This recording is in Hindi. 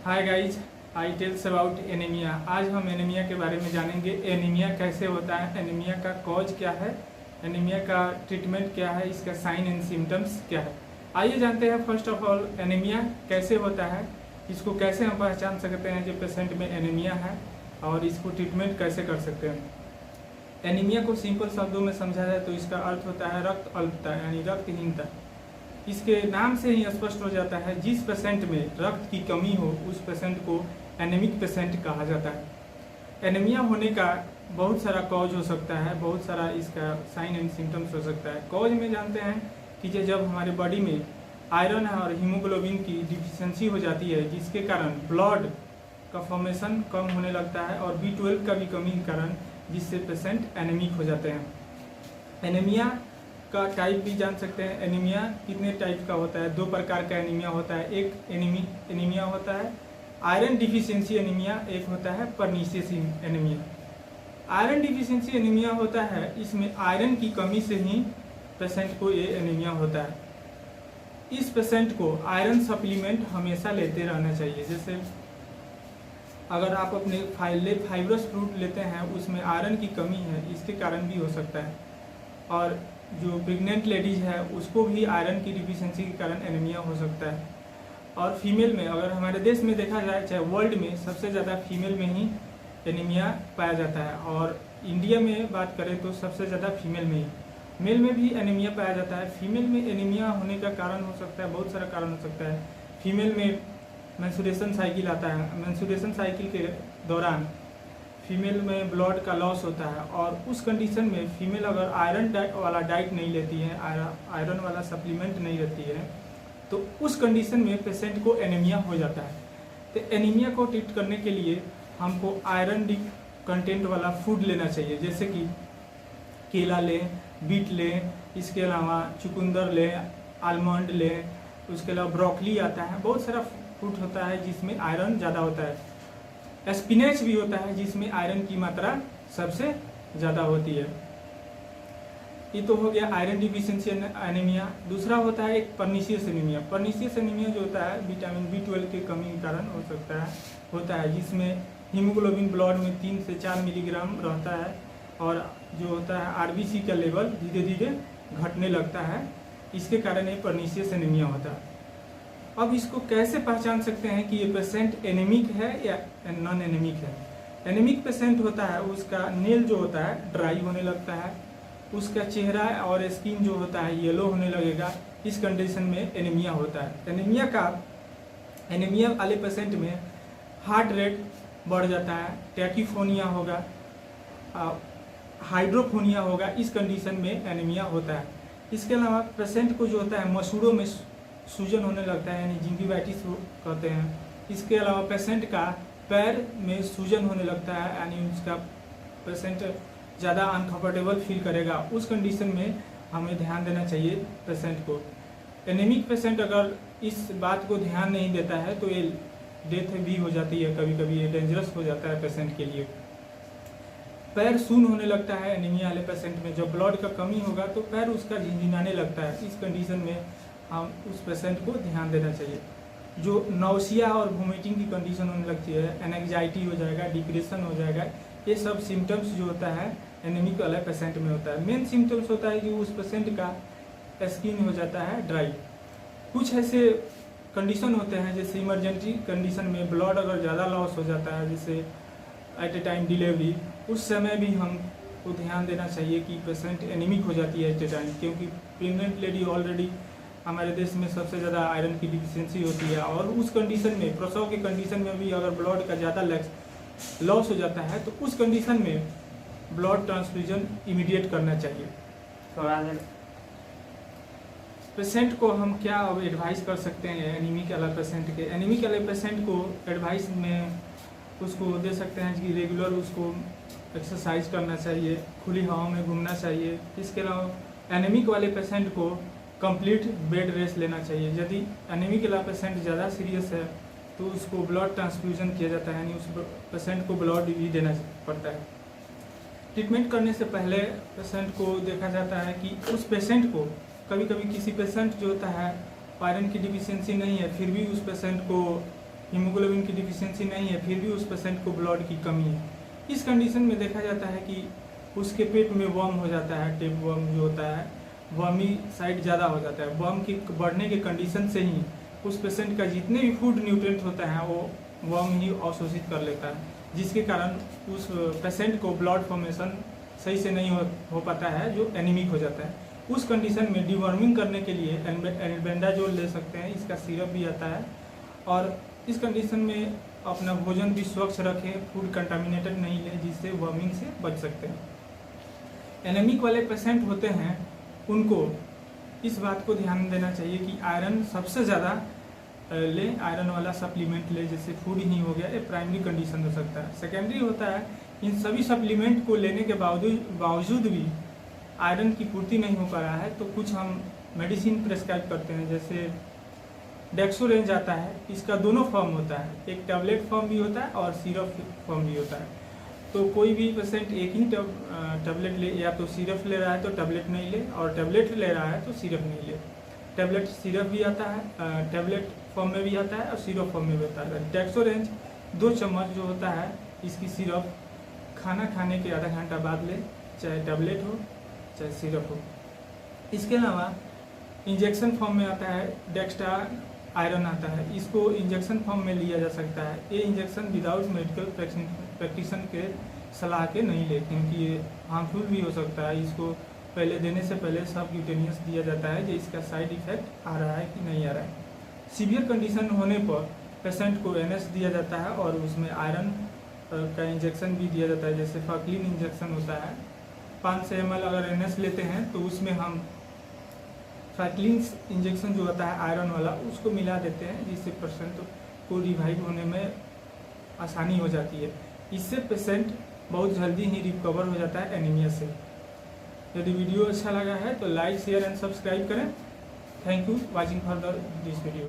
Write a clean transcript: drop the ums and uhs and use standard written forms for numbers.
Hi guys, I tells about anaemia. आज हम एनीमिया के बारे में जानेंगे। एनीमिया कैसे होता है, एनीमिया का कॉज क्या है, एनीमिया का ट्रीटमेंट क्या है, इसका साइन एंड सिम्टम्स क्या है। आइए जानते हैं फर्स्ट ऑफ ऑल एनीमिया कैसे होता है, इसको कैसे हम पहचान सकते हैं जो पेशेंट में एनीमिया है और इसको ट्रीटमेंट कैसे कर सकते हैं। एनीमिया को सिंपल शब्दों में समझा जाए तो इसका अर्थ होता है रक्त अल्पता यानी रक्तहीनता। इसके नाम से ही स्पष्ट हो जाता है जिस पेशेंट में रक्त की कमी हो उस पेशेंट को एनीमिक पेशेंट कहा जाता है। एनीमिया होने का बहुत सारा कॉज हो सकता है, बहुत सारा इसका साइन एंड सिम्टम्स हो सकता है। कॉज में जानते हैं कि जब हमारे बॉडी में आयरन और हीमोग्लोबिन की डिफिशियंसी हो जाती है जिसके कारण ब्लड का फॉर्मेशन कम होने लगता है और B12 का भी कमी के कारण जिससे पेशेंट एनीमिक हो जाते हैं। एनीमिया का टाइप भी जान सकते हैं। एनीमिया कितने टाइप का होता है, दो प्रकार का एनीमिया होता है। एक एनीमिया होता है आयरन डिफिशियंसी एनीमिया, एक होता है pernicious anaemia. Iron deficiency anaemia होता है, इसमें आयरन की कमी से ही पेशेंट को ये एनीमिया होता है। इस पेशेंट को आयरन सप्लीमेंट हमेशा लेते रहना चाहिए। जैसे अगर आप अपने फाइब्रस फ्रूट लेते हैं उसमें आयरन की कमी है, इसके कारण भी हो सकता है। और जो प्रेग्नेंट लेडीज है उसको भी आयरन की डिफिशियंसी के कारण एनीमिया हो सकता है। और फीमेल में अगर हमारे देश में देखा जाए चाहे वर्ल्ड में सबसे ज़्यादा फीमेल में ही एनीमिया पाया जाता है। और इंडिया में बात करें तो सबसे ज़्यादा फीमेल में ही। मेल में भी एनीमिया पाया जाता है। फीमेल में एनीमिया होने का कारण हो सकता है, बहुत सारा कारण हो सकता है। फीमेल में मेंस्ट्रुएशन साइकिल आता है, मेंस्ट्रुएशन साइकिल के दौरान फीमेल में ब्लड का लॉस होता है और उस कंडीशन में फीमेल अगर आयरन वाला डाइट नहीं लेती है, आयरन वाला सप्लीमेंट नहीं लेती है, तो उस कंडीशन में पेशेंट को एनीमिया हो जाता है। तो एनीमिया को ट्रीट करने के लिए हमको आयरन कंटेंट वाला फूड लेना चाहिए, जैसे कि केला लें, बीट लें, इसके अलावा चुकंदर लें, आलमंड लें, उसके अलावा ब्रोकली आता है, बहुत सारा फ्रूट होता है जिसमें आयरन ज़्यादा होता है। स्पिनेच भी होता है जिसमें आयरन की मात्रा सबसे ज़्यादा होती है। ये तो हो गया आयरन डिफिशियंसी एनीमिया। दूसरा होता है एक पर्नीशियस एनीमिया। पर्नीशियस एनीमिया जो होता है विटामिन B12 के कमी के कारण हो सकता है, होता है जिसमें हीमोग्लोबिन ब्लड में 3 से 4 मिलीग्राम रहता है और जो होता है RBC का लेवल धीरे धीरे घटने लगता है। इसके कारण ये पर्नीशियस एनीमिया होता है। अब इसको कैसे पहचान सकते हैं कि ये पेशेंट एनीमिक है या नॉन एनीमिक है। एनीमिक पेशेंट होता है उसका नेल जो होता है ड्राई होने लगता है, उसका चेहरा और स्किन जो होता है येलो होने लगेगा। इस कंडीशन में एनीमिया होता है। एनीमिया वाले पेशेंट में हार्ट रेट बढ़ जाता है, टैकीफोनिया होगा, हाइड्रोफोनिया होगा। इस कंडीशन में एनीमिया होता है। इसके अलावा पेशेंट को जो होता है मसूड़ों में सूजन होने लगता है यानी जिंगिवाइटिस कहते हैं। इसके अलावा पेशेंट का पैर में सूजन होने लगता है यानी उसका पेशेंट ज़्यादा अनकंफर्टेबल फील करेगा। उस कंडीशन में हमें ध्यान देना चाहिए पेशेंट को। एनीमिक पेशेंट अगर इस बात को ध्यान नहीं देता है तो ये डेथ भी हो जाती है, कभी कभी ये डेंजरस हो जाता है पेशेंट के लिए। पैर सून होने लगता है एनीमिया वाले पेशेंट में। जब ब्लड का कमी होगा तो पैर उसका झिनझिनाने लगता है। इस कंडीशन में हम उस पेशेंट को ध्यान देना चाहिए। जो नौसिया और वोमिटिंग की कंडीशन होने लगती है, एंग्जाइटी हो जाएगा, डिप्रेशन हो जाएगा, ये सब सिम्टम्स जो होता है एनीमिक वाले पेशेंट में होता है। मेन सिम्टम्स होता है कि उस पेशेंट का स्किन हो जाता है ड्राई। कुछ ऐसे कंडीशन होते हैं जैसे इमरजेंसी कंडीशन में ब्लड अगर ज़्यादा लॉस हो जाता है, जैसे एट ए टाइम डिलीवरी, उस समय भी हमको ध्यान देना चाहिए कि पेशेंट एनीमिक हो जाती है एट ए टाइम, क्योंकि प्रेग्नेंट लेडी ऑलरेडी हमारे देश में सबसे ज़्यादा आयरन की डिफिशियंसी होती है। और उस कंडीशन में प्रसव के कंडीशन में भी अगर ब्लड का ज़्यादा लॉस हो जाता है तो उस कंडीशन में ब्लड ट्रांसफ्यूजन इमीडिएट करना चाहिए। पेशेंट को हम क्या अब एडवाइस कर सकते हैं एनीमिक वाला पेशेंट के। एनीमिक वाले पेशेंट को एडवाइस में उसको दे सकते हैं कि रेगुलर उसको एक्सरसाइज करना चाहिए, खुली हवा में घूमना चाहिए। इसके अलावा एनीमिक वाले पेशेंट को कंप्लीट बेड रेस्ट लेना चाहिए। यदि एनीमिक वाला पेशेंट ज़्यादा सीरियस है तो उसको ब्लड ट्रांसफ्यूजन किया जाता है यानी उस पेशेंट को ब्लड भी देना पड़ता है। ट्रीटमेंट करने से पहले पेशेंट को देखा जाता है कि उस पेशेंट को कभी कभी किसी पेशेंट जो होता है आयरन की डिफिशियंसी नहीं है फिर भी उस पेशेंट को हीमोग्लोबिन की डिफिशियंसी नहीं है, फिर भी उस पेशेंट को ब्लड की कमी है। इस कंडीशन में देखा जाता है कि उसके पेट में वर्म हो जाता है, टेप वर्म जो होता है, वर्मी साइड ज़्यादा हो जाता है। वर्म की बढ़ने के कंडीशन से ही उस पेशेंट का जितने भी फूड न्यूट्रिएंट होता है वो वर्म ही अवशोषित कर लेता है, जिसके कारण उस पेशेंट को ब्लड फॉर्मेशन सही से नहीं हो पाता है, जो एनीमिक हो जाता है। उस कंडीशन में डिवर्मिंग करने के लिए एल्बेंडाजोल ले सकते हैं, इसका सिरप भी आता है। और इस कंडीशन में अपना भोजन भी स्वच्छ रखें, फूड कंटामिनेटेड नहीं लें, जिससे वर्मिंग से बच सकते हैं। एनीमिक वाले पेशेंट होते हैं उनको इस बात को ध्यान देना चाहिए कि आयरन सबसे ज़्यादा ले, आयरन वाला सप्लीमेंट ले, जैसे फूड ही हो गया, ये प्राइमरी कंडीशन हो सकता है। सेकेंडरी होता है इन सभी सप्लीमेंट को लेने के बावजूद भी आयरन की पूर्ति नहीं हो पा रहा है, तो कुछ हम मेडिसिन प्रेस्क्राइब करते हैं, जैसे डेक्सोरेंज आता है। इसका दोनों फॉर्म होता है, एक टैबलेट फॉर्म भी होता है और सिरप फॉर्म भी होता है। तो कोई भी पेशेंट एक ही टैबलेट ले, या तो सिरप ले रहा है तो टैबलेट नहीं ले, और टैबलेट ले रहा है तो सिरप नहीं ले। टैबलेट सिरप भी आता है, टैबलेट फॉर्म में भी आता है और सिरप फॉर्म में भी आता है। डेक्सोरेंज 2 चम्मच जो होता है, इसकी सिरप खाना खाने के आधा घंटा बाद ले, चाहे टैबलेट हो चाहे सिरप हो। इसके अलावा इंजेक्शन फॉर्म में आता है डेक्स्ट्रा आयरन आता है, इसको इंजेक्शन फॉर्म में लिया जा सकता है। ये इंजेक्शन विदाउट मेडिकल प्रैक्टिशन के सलाह के नहीं ले, क्योंकि ये हार्मफुल भी हो सकता है। इसको पहले देने से पहले सबक्यूटेनियस दिया जाता है, जो इसका साइड इफेक्ट आ रहा है कि नहीं आ रहा है। सीवियर कंडीशन होने पर पेशेंट को NS दिया जाता है और उसमें आयरन का इंजेक्शन भी दिया जाता है, जैसे फैक्लिन इंजेक्शन होता है। 500 ml अगर NS लेते हैं तो उसमें हम फैक्लिन इंजेक्शन जो होता है आयरन वाला, उसको मिला देते हैं, जिससे पेशेंट को रिवाइव होने में आसानी हो जाती है। इससे पेशेंट बहुत जल्दी ही रिकवर हो जाता है एनीमिया से। यदि वीडियो अच्छा लगा है तो लाइक, शेयर एंड सब्सक्राइब करें। Thank you watching for this video.